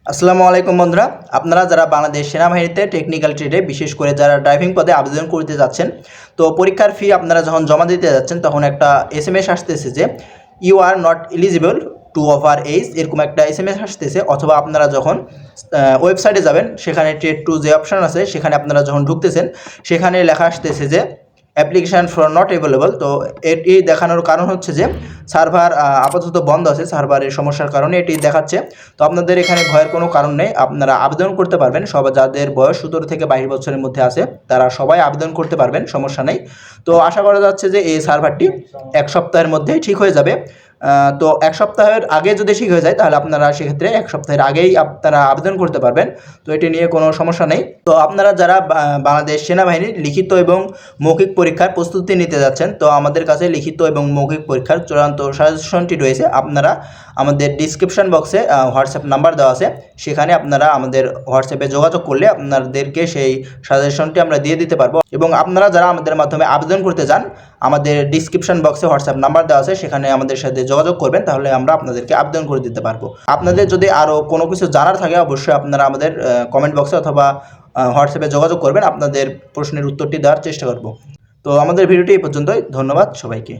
আসসালামু আলাইকুম বন্ধুরা, আপনারা যারা বাংলাদেশ সেনাবাহিনীতে টেকনিক্যাল ট্রেডে বিশেষ করে যারা ড্রাইভিং পদে আবেদন করতে যাচ্ছেন, তো পরীক্ষার ফি আপনারা যখন জমা দিতে যাচ্ছেন তখন একটা এসএমএস আসতেছে যে you are not eligible to offer age, এরকম একটা এসএমএস আসতেছে। অথবা আপনারা যখন ওয়েবসাইটে যাবেন সেখানে ট্রেড টু যে অপশান আছে সেখানে আপনারা যখন ঢুকতেছেন সেখানে লেখা আসতেছে যে অ্যাপ্লিকেশান ফর নট অ্যাভেলেবল। তো এটি দেখানোর কারণ হচ্ছে যে সার্ভার আপাতত বন্ধ আছে, সার্ভারের সমস্যার কারণে এটি দেখাচ্ছে। তো আপনাদের এখানে ভয়ের কোনো কারণ নেই, আপনারা আবেদন করতে পারবেন। সবাই যাদের বয়স 17 থেকে 22 বছরের মধ্যে আছে তারা সবাই আবেদন করতে পারবেন, সমস্যা নেই। তো আশা করা যাচ্ছে যে এই সার্ভারটি 1 সপ্তাহের মধ্যেই ঠিক হয়ে যাবে। তো 1 সপ্তাহের আগে যদি ঠিক হয়ে যায় তাহলে আপনারা সেক্ষেত্রে 1 সপ্তাহের আগেই আপনারা আবেদন করতে পারবেন। তো এটি নিয়ে কোনো সমস্যা নেই। তো আপনারা যারা বাংলাদেশ সেনাবাহিনীর লিখিত এবং মৌখিক পরীক্ষার প্রস্তুতি নিতে যাচ্ছেন, তো আমাদের কাছে লিখিত এবং মৌখিক পরীক্ষার চূড়ান্ত সাজেশনটি রয়েছে। আপনারা আমাদের ডিসক্রিপশন বক্সে হোয়াটসঅ্যাপ নাম্বার দেওয়া আছে, সেখানে আপনারা আমাদের হোয়াটসঅ্যাপে যোগাযোগ করলে আপনাদেরকে সেই সাজেশনটি আমরা দিয়ে দিতে পারবো। এবং আপনারা যারা আমাদের মাধ্যমে আবেদন করতে চান, আমাদের ডিসক্রিপশন বক্সে হোয়াটসঅ্যাপ নাম্বার দেওয়া আছে, সেখানে আমাদের সাথে যোগাযোগ করবেন, তাহলে আমরা আপনাদেরকে আবেদন করে দিতে পারবো। আপনাদের যদি আরও কোনো কিছু জানার থাকে অবশ্যই আপনারা আমাদের কমেন্ট বক্সে অথবা হোয়াটসঅ্যাপে যোগাযোগ করবেন, আপনাদের প্রশ্নের উত্তরটি দেওয়ার চেষ্টা করব। তো আমাদের ভিডিওটি এই পর্যন্তই, ধন্যবাদ সবাইকে।